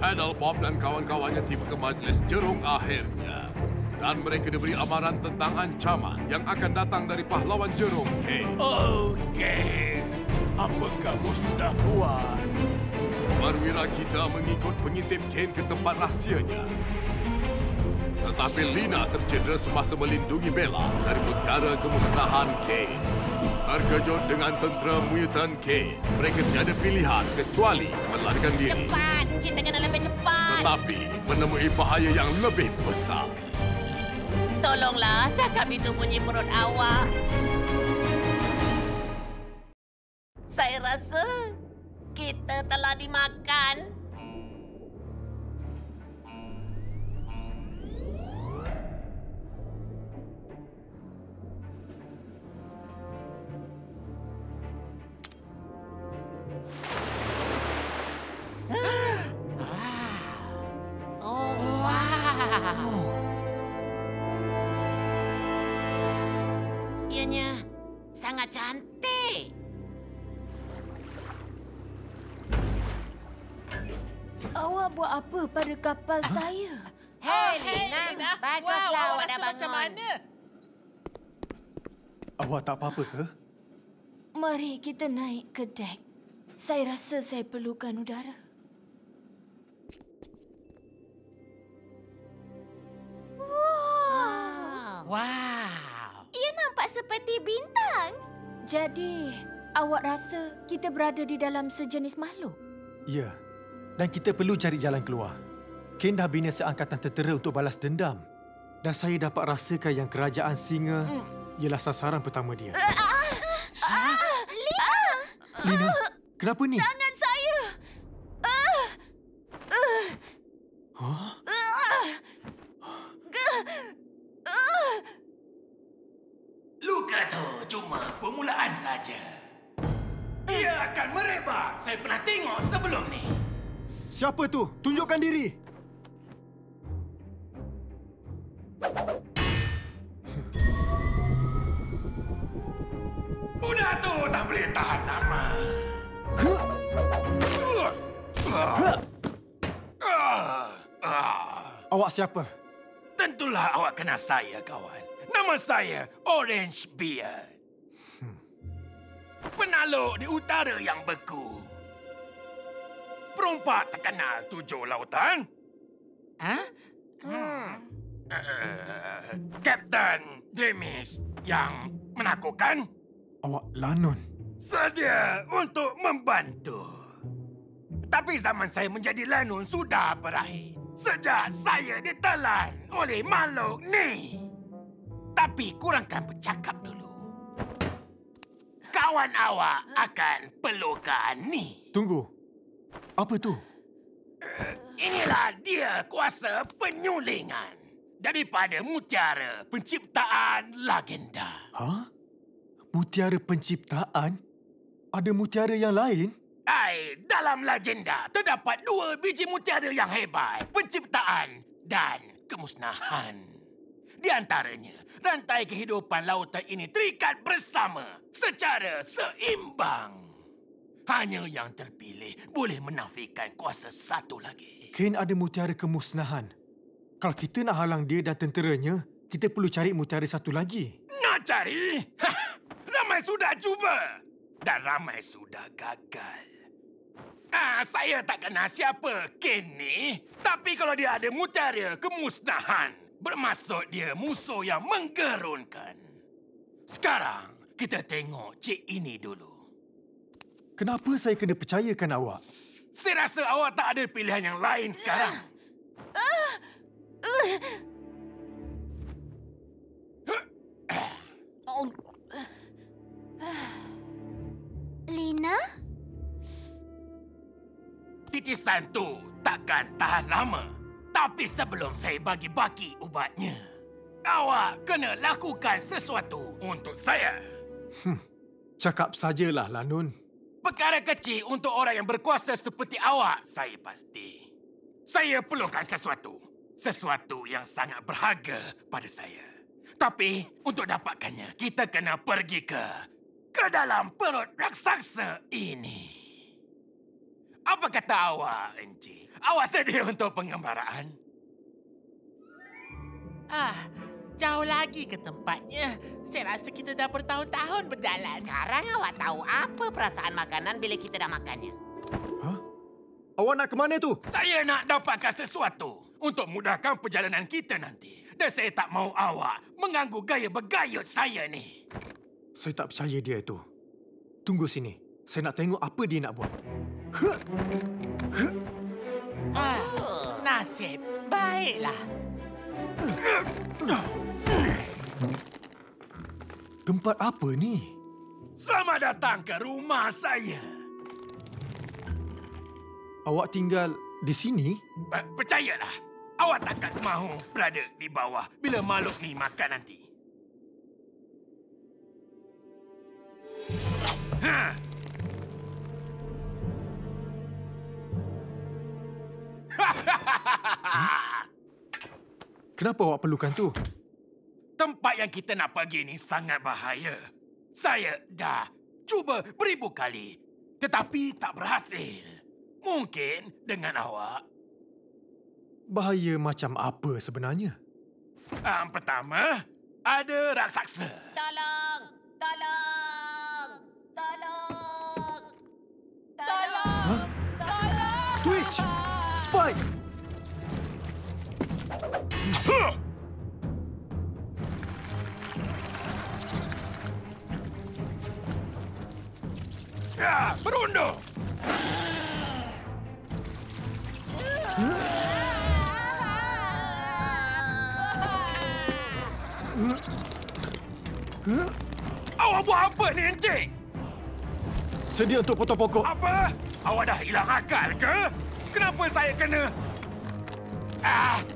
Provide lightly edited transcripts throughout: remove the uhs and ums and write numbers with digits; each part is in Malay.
Paddlepop dan kawan-kawannya tiba ke majlis jerung akhirnya. Dan mereka diberi amaran tentang ancaman yang akan datang dari pahlawan jerung, Kane. Okey. Apa kamu sudah buat? Perwira kita mengikut pengintip Kane ke tempat rahsianya. Tetapi Lina tercedera semasa melindungi Bella dari mutiara kemusnahan Kane. Terkejut dengan tentera mutant Kane, mereka tiada pilihan kecuali melarikan diri. Cepat! Kita kena lebih cepat! Tetapi menemui bahaya yang lebih besar. Tolonglah, cakap itu bunyi perut awak. Saya rasa kita telah dimakan. Oh, wow. Ianya sangat cantik. Awak buat apa pada kapal saya? Hei, Lina. Baguslah awak dah bangun. Macam mana? Awak tak apa-apa ke? Mari kita naik ke dek. Saya rasa saya perlukan udara. Wow. Ia nampak seperti bintang. Jadi, awak rasa kita berada di dalam sejenis makhluk? Ya. Dan kita perlu cari jalan keluar. Kane dah bina seangkatan tentera untuk balas dendam. Dan saya dapat rasakan yang kerajaan singa ialah sasaran pertama dia. Lina, kenapa ni? Tangan saya! Huh? Luka tu cuma permulaan saja. Ia akan merebak. Saya pernah tengok sebelum ni. Siapa tu? Tunjukkan diri! Budak tu tak boleh tahan lama. Awak siapa? Tentulah awak kenal saya, kawan. Nama saya Orange Beard. Penaluk di utara yang beku. Perompak terkenal 7 lautan. Kapten Dremis yang menakutkan. Awak Lanun. Sedia untuk membantu. Tapi zaman saya menjadi Lanun sudah berakhir. Sejak saya ditelan oleh makhluk ni. Tapi kurangkan bercakap dulu. Kawan awak akan perlukan ni. Tunggu. Apa tu? Inilah dia kuasa penyulingan. Daripada mutiara penciptaan legenda. Ha? Mutiara penciptaan? Ada mutiara yang lain? Dalam legenda terdapat 2 biji mutiara yang hebat. Penciptaan dan kemusnahan. Di antaranya, rantai kehidupan lautan ini terikat bersama secara seimbang. Hanya yang terpilih boleh menafikan kuasa satu lagi. Kane ada mutiara kemusnahan. Kalau kita nak halang dia dan tenteranya, kita perlu cari mutiara satu lagi. Nak cari? Ramai sudah cuba. Dan ramai sudah gagal. Saya tak kenal siapa Kane ni. Tapi kalau dia ada mutiara kemusnahan, bermaksud dia musuh yang menggerunkan. Sekarang, kita tengok cik ini dulu. Kenapa saya kena percayakan awak? Saya rasa awak tak ada pilihan yang lain sekarang. Lina? Titisan tu takkan tahan lama. Tapi sebelum saya bagi-bagi ubatnya, awak kena lakukan sesuatu untuk saya. Cakap sajalah, Lanun. Perkara kecil untuk orang yang berkuasa seperti awak, saya pasti. Saya perlukan sesuatu. Sesuatu yang sangat berharga pada saya. Tapi untuk dapatkannya, kita kena pergi ke dalam perut raksasa ini. Apa kata awak, Encik? Awak sedia untuk pengembaraan? Jauh lagi ke tempatnya. Saya rasa kita dah bertahun-tahun berjalan. Sekarang awak tahu apa perasaan makanan bila kita dah makannya. Hah? Awak nak ke mana tu? Saya nak dapatkan sesuatu untuk mudahkan perjalanan kita nanti. Dan saya tak mahu awak mengganggu gaya bergayut saya ni. Saya tak percaya dia itu. Tunggu sini. Saya nak tengok apa dia nak buat. Nasib. Baiklah. Tempat apa ni? Selamat datang ke rumah saya. Awak tinggal di sini? Percayalah, awak takkan mahu berada di bawah bila makhluk ni makan nanti. Kenapa awak perlukan tu? Tempat yang kita nak pergi ni sangat bahaya. Saya dah cuba beribu kali, tetapi tak berhasil. Mungkin dengan awak. Bahaya macam apa sebenarnya? Pertama, ada raksasa. Tolong! Tolong! Tolong! Tolong! Hah? Twitch! Spike! Ya, berundur! Awak buat apa ni, Encik? Sedia untuk potong pokok. Apa? Awak dah hilang akal ke? Kenapa saya kena?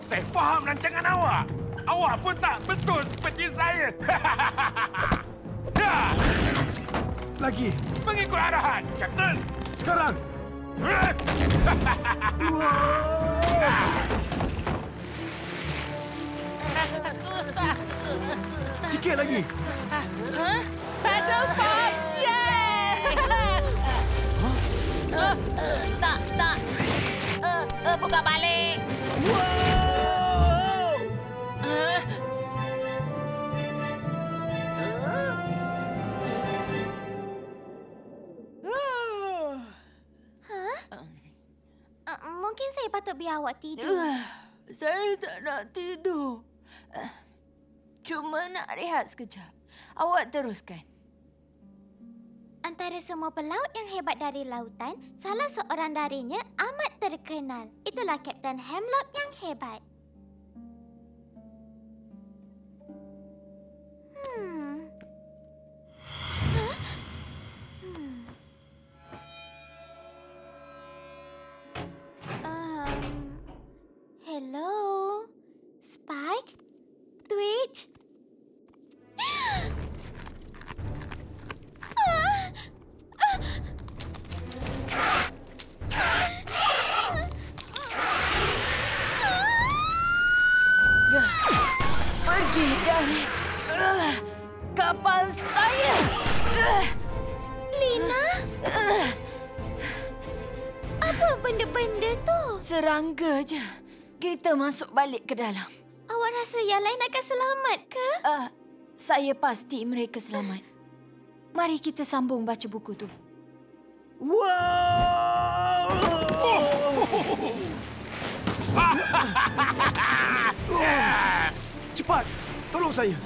Saya faham rancangan awak. Awak pun tak betul seperti saya. Lagi. Mengikut arahan, Kapten. Sekarang. Sikit lagi. Battle Pop! Tak. Buka balik. Mungkin saya patut biar awak tidur. Saya tak nak tidur. Cuma nak rehat sekejap. Awak teruskan. Antara semua pelaut yang hebat dari lautan, salah seorang darinya amat terkenal. Itulah Kapten Hemlock yang hebat. Hello? Spike? Twitch? Pergi dari kapal saya. Lina? Apa benda-benda tu? Serangga je. Kita masuk balik ke dalam. Awak rasa yang lain akan selamat ke? Saya pasti mereka selamat. Mari kita sambung baca buku tu. Cepat! Tolong saya!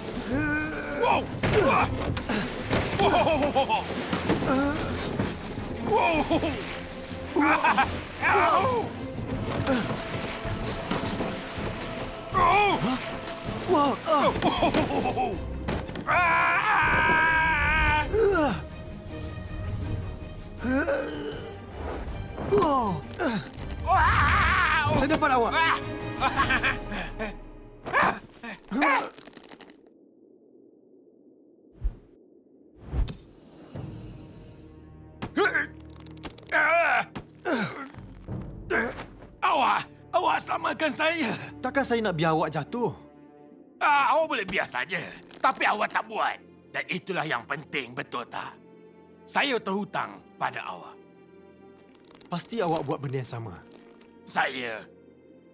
Saya dapat awak! Awak selamatkan saya. Takkan saya nak biar awak jatuh? Awak boleh biar saja. Tapi awak tak buat. Dan itulah yang penting, betul tak? Saya terhutang pada awak. Pasti awak buat benda yang sama.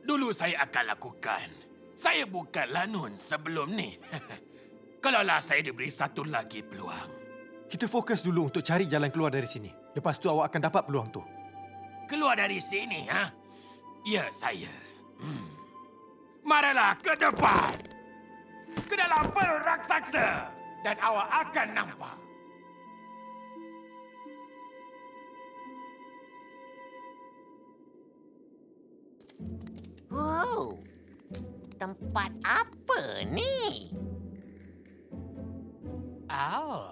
Dulu saya akan lakukan. Saya bukan lanun sebelum ni. Kalaulah saya diberi satu lagi peluang. Kita fokus dulu untuk cari jalan keluar dari sini. Lepas tu awak akan dapat peluang tu. Keluar dari sini, ha? Ya, saya. Marilah ke depan. Ke dalam perut raksasa. Dan awak akan nampak. Wow. Tempat apa ni? Oh,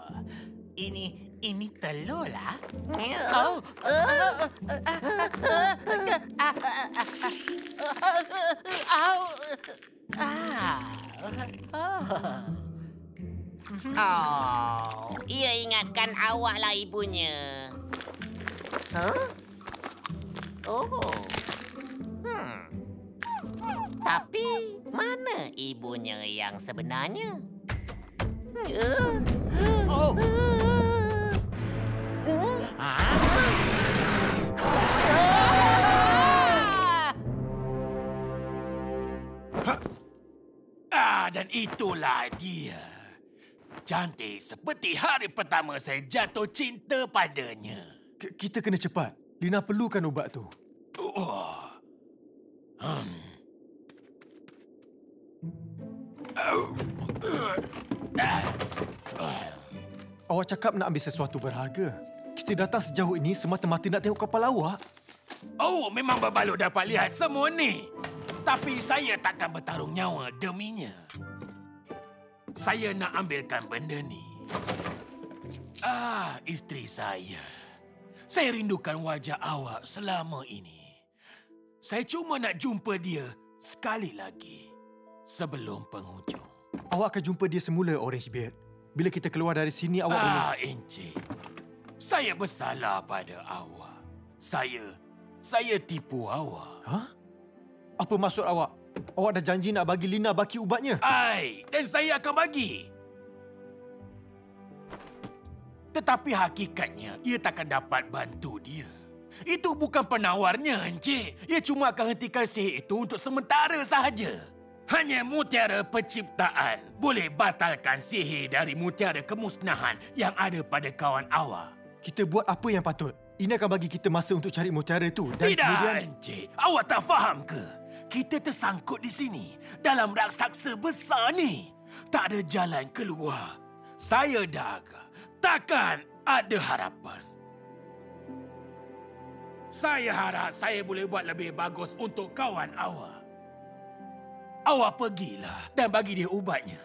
ini telur lah. Oh. Oh, ia ingatkan awak lah ibunya. Huh? Oh. Tapi mana ibunya yang sebenarnya? Oh. Dan itulah dia. Cantik seperti hari pertama saya jatuh cinta padanya. Kita kena cepat. Lina perlukan ubat tu. Awak cakap nak ambil sesuatu berharga. Kita datang sejauh ini semata-mata nak tengok kapal awak. Oh, memang berbaloi dapat lihat semua ni. Tapi saya takkan bertarung nyawa deminya. Saya nak ambilkan benda ni. Isteri saya. Saya rindukan wajah awak selama ini. Saya cuma nak jumpa dia sekali lagi sebelum penghujung. Awak akan jumpa dia semula, Orange Beard. Bila kita keluar dari sini, awak boleh... Encik. Saya bersalah pada awak. Saya tipu awak. Hah? Apa maksud awak? Awak dah janji nak bagi Lina baki ubatnya. Dan saya akan bagi. Tetapi hakikatnya, ia takkan dapat bantu dia. Itu bukan penawarnya, Encik. Ia cuma akan hentikan sihir itu untuk sementara sahaja. Hanya mutiara penciptaan boleh batalkan sihir dari mutiara kemusnahan yang ada pada kawan awak. Kita buat apa yang patut. Ini akan bagi kita masa untuk cari mutiara itu. Dan tidak, kemudian... Encik. Awak tak faham ke? Kita tersangkut di sini, dalam raksasa besar ni. Tak ada jalan keluar. Saya dah agak. Takkan ada harapan. Saya harap saya boleh buat lebih bagus untuk kawan awak. Awak pergilah dan bagi dia ubatnya.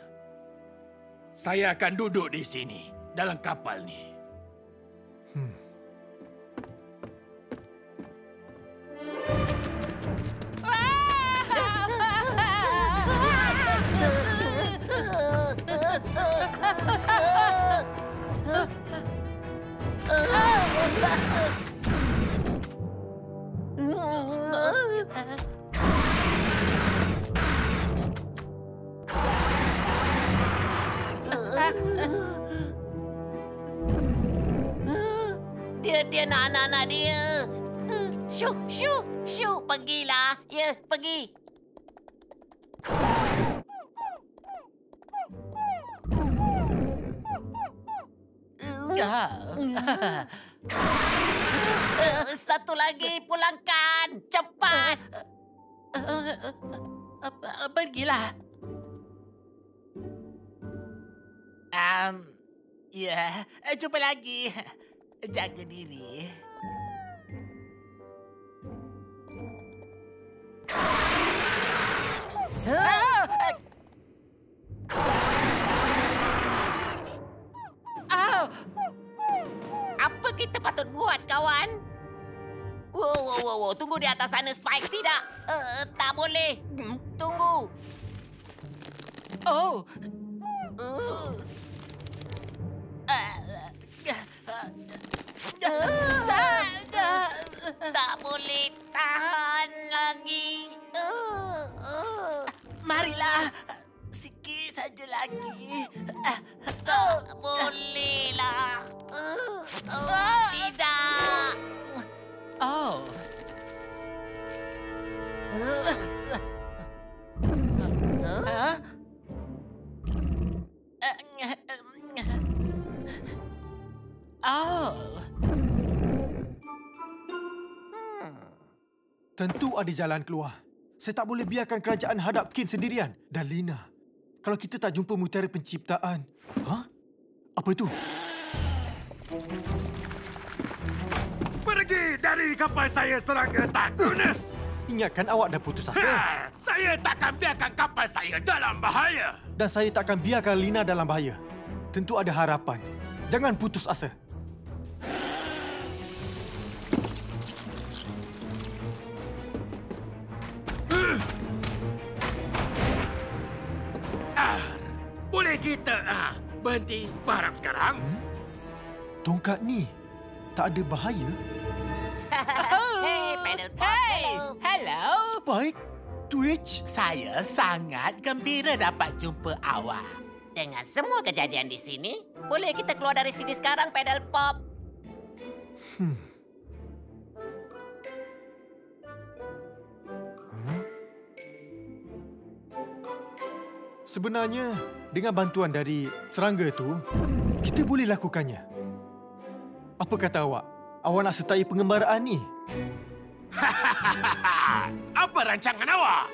Saya akan duduk di sini, dalam kapal ni. Dia nak anak-anak dia. Syuk, syuk, syuk. Pergilah. Ya, pergi. Satu lagi, pulangkan. Cepat. Pergilah. Ya, jumpa lagi. Jaga diri. Apa kita patut buat, kawan? Wow. Tunggu di atas sana, Spike. Tidak. Tak boleh. Tunggu. Oh. Tak boleh tahan lagi. Marilah. Sikit saja lagi. Tak bolehlah. Tidak. Oh. Huh? Oh. Tentu ada jalan keluar. Saya tak boleh biarkan kerajaan hadap Kin sendirian. Dan Lina, kalau kita tak jumpa mutiara penciptaan... Hah? Apa itu? Pergi dari kapal saya, serangga tak guna. Ingatkan awak dah putus asa. Saya takkan biarkan kapal saya dalam bahaya. Dan saya takkan biarkan Lina dalam bahaya. Tentu ada harapan. Jangan putus asa. Boleh kita berhenti berharap sekarang? Tongkat ni tak ada bahaya? Hey, Pedal Pop. Hey, hello. Spike? Twitch? Saya sangat gembira dapat jumpa awak. Dengan semua kejadian di sini, boleh kita keluar dari sini sekarang, Pedal Pop? Sebenarnya, dengan bantuan dari serangga tu, kita boleh lakukannya. Apa kata awak? Awak nak sertai pengembaraan ni? Apa rancangan awak?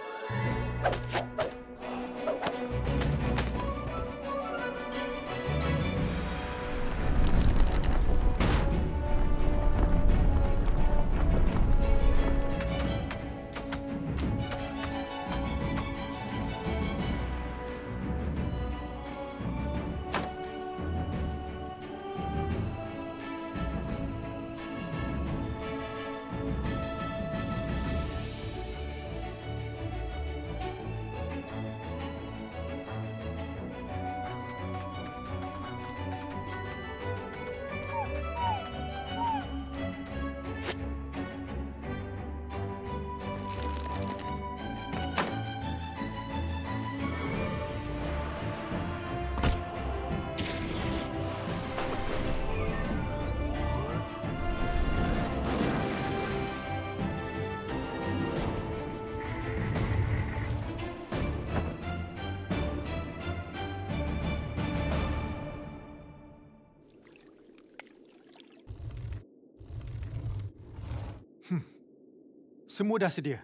Semua dah sedia.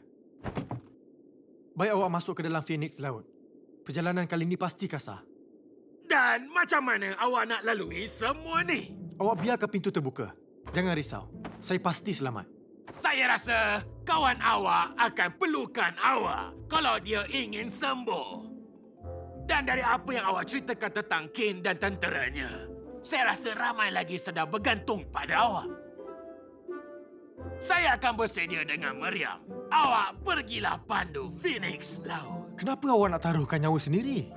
Baik awak masuk ke dalam Phoenix Laut. Perjalanan kali ini pasti kasar. Dan macam mana awak nak lalui semua ni? Awak biarkan pintu terbuka. Jangan risau. Saya pasti selamat. Saya rasa kawan awak akan perlukan awak kalau dia ingin sembuh. Dan dari apa yang awak ceritakan tentang Kin dan tenteranya, saya rasa ramai lagi sedang bergantung pada awak. Saya akan bersedia dengan meriam. Awak pergilah pandu Phoenix Laut. Kenapa awak nak taruhkan nyawa sendiri?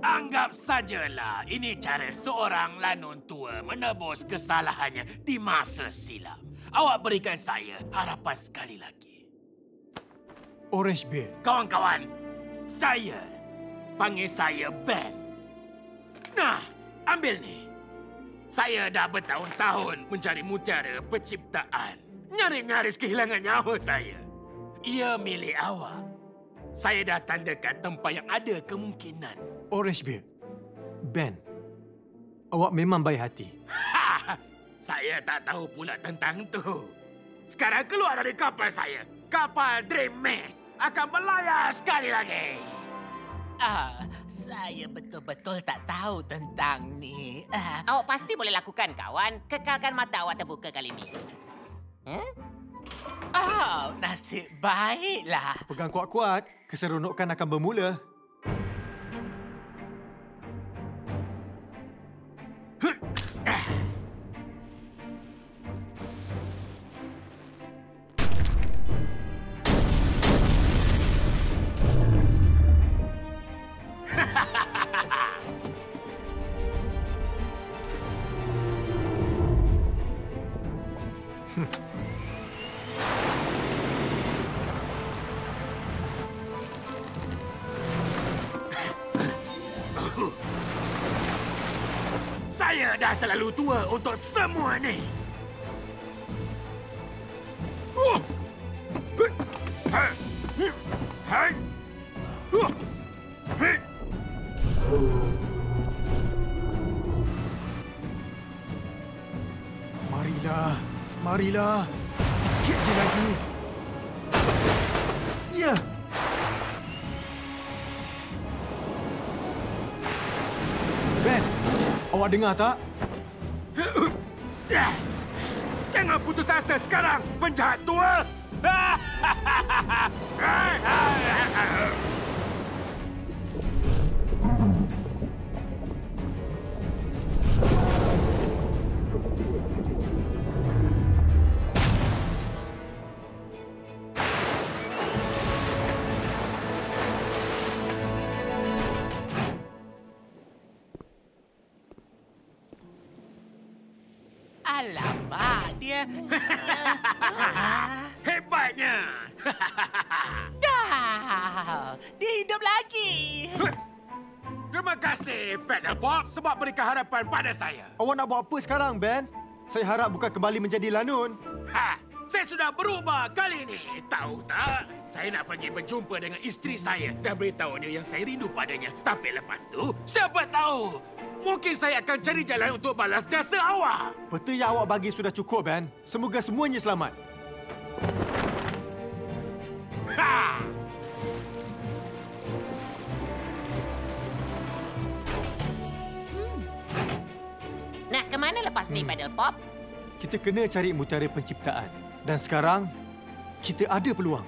Anggap sajalah ini cara seorang lanun tua menebus kesalahannya di masa silam. Awak berikan saya harapan sekali lagi. Orange Beard. Kawan-kawan, panggil saya Ben. Nah, ambil ni. Saya dah bertahun-tahun mencari mutiara penciptaan. Nyaris-nyaris kehilangan nyawa saya. Ia milik awak. Saya dah tandakan tempat yang ada kemungkinan. Orange Beard. Ben, awak memang baik hati. Saya tak tahu pula tentang tu. Sekarang keluar dari kapal saya. Kapal Dream Maze akan berlayar sekali lagi. Saya betul-betul tak tahu tentang ni. Awak pasti boleh lakukan, kawan. Kekalkan mata awak terbuka kali ini. Oh, nasib baiklah. Pegang kuat-kuat, keseronokan akan bermula. Saya dah terlalu tua untuk semua ni. Baiklah. Sikit je lagi. Ya. Ben, awak dengar tak? Jangan putus asa sekarang, penjahat tua! Alamak, dia... Hebatnya! Dia hidup lagi. Terima kasih, Paddlepop, sebab berikan harapan pada saya. Awak nak buat apa sekarang, Ben? Saya harap bukan kembali menjadi lanun. Saya sudah berubah kali ini. Tahu tak? Saya nak pergi berjumpa dengan isteri saya dan beritahu dia yang saya rindu padanya. Tapi lepas tu, siapa tahu? Mungkin saya akan cari jalan untuk balas jasa awak. Peta yang awak bagi sudah cukup, Ben. Semoga semuanya selamat. Ha! Nak ke mana lepas ni, Paddlepop? Kita kena cari mutiara penciptaan. Dan sekarang, kita ada peluang.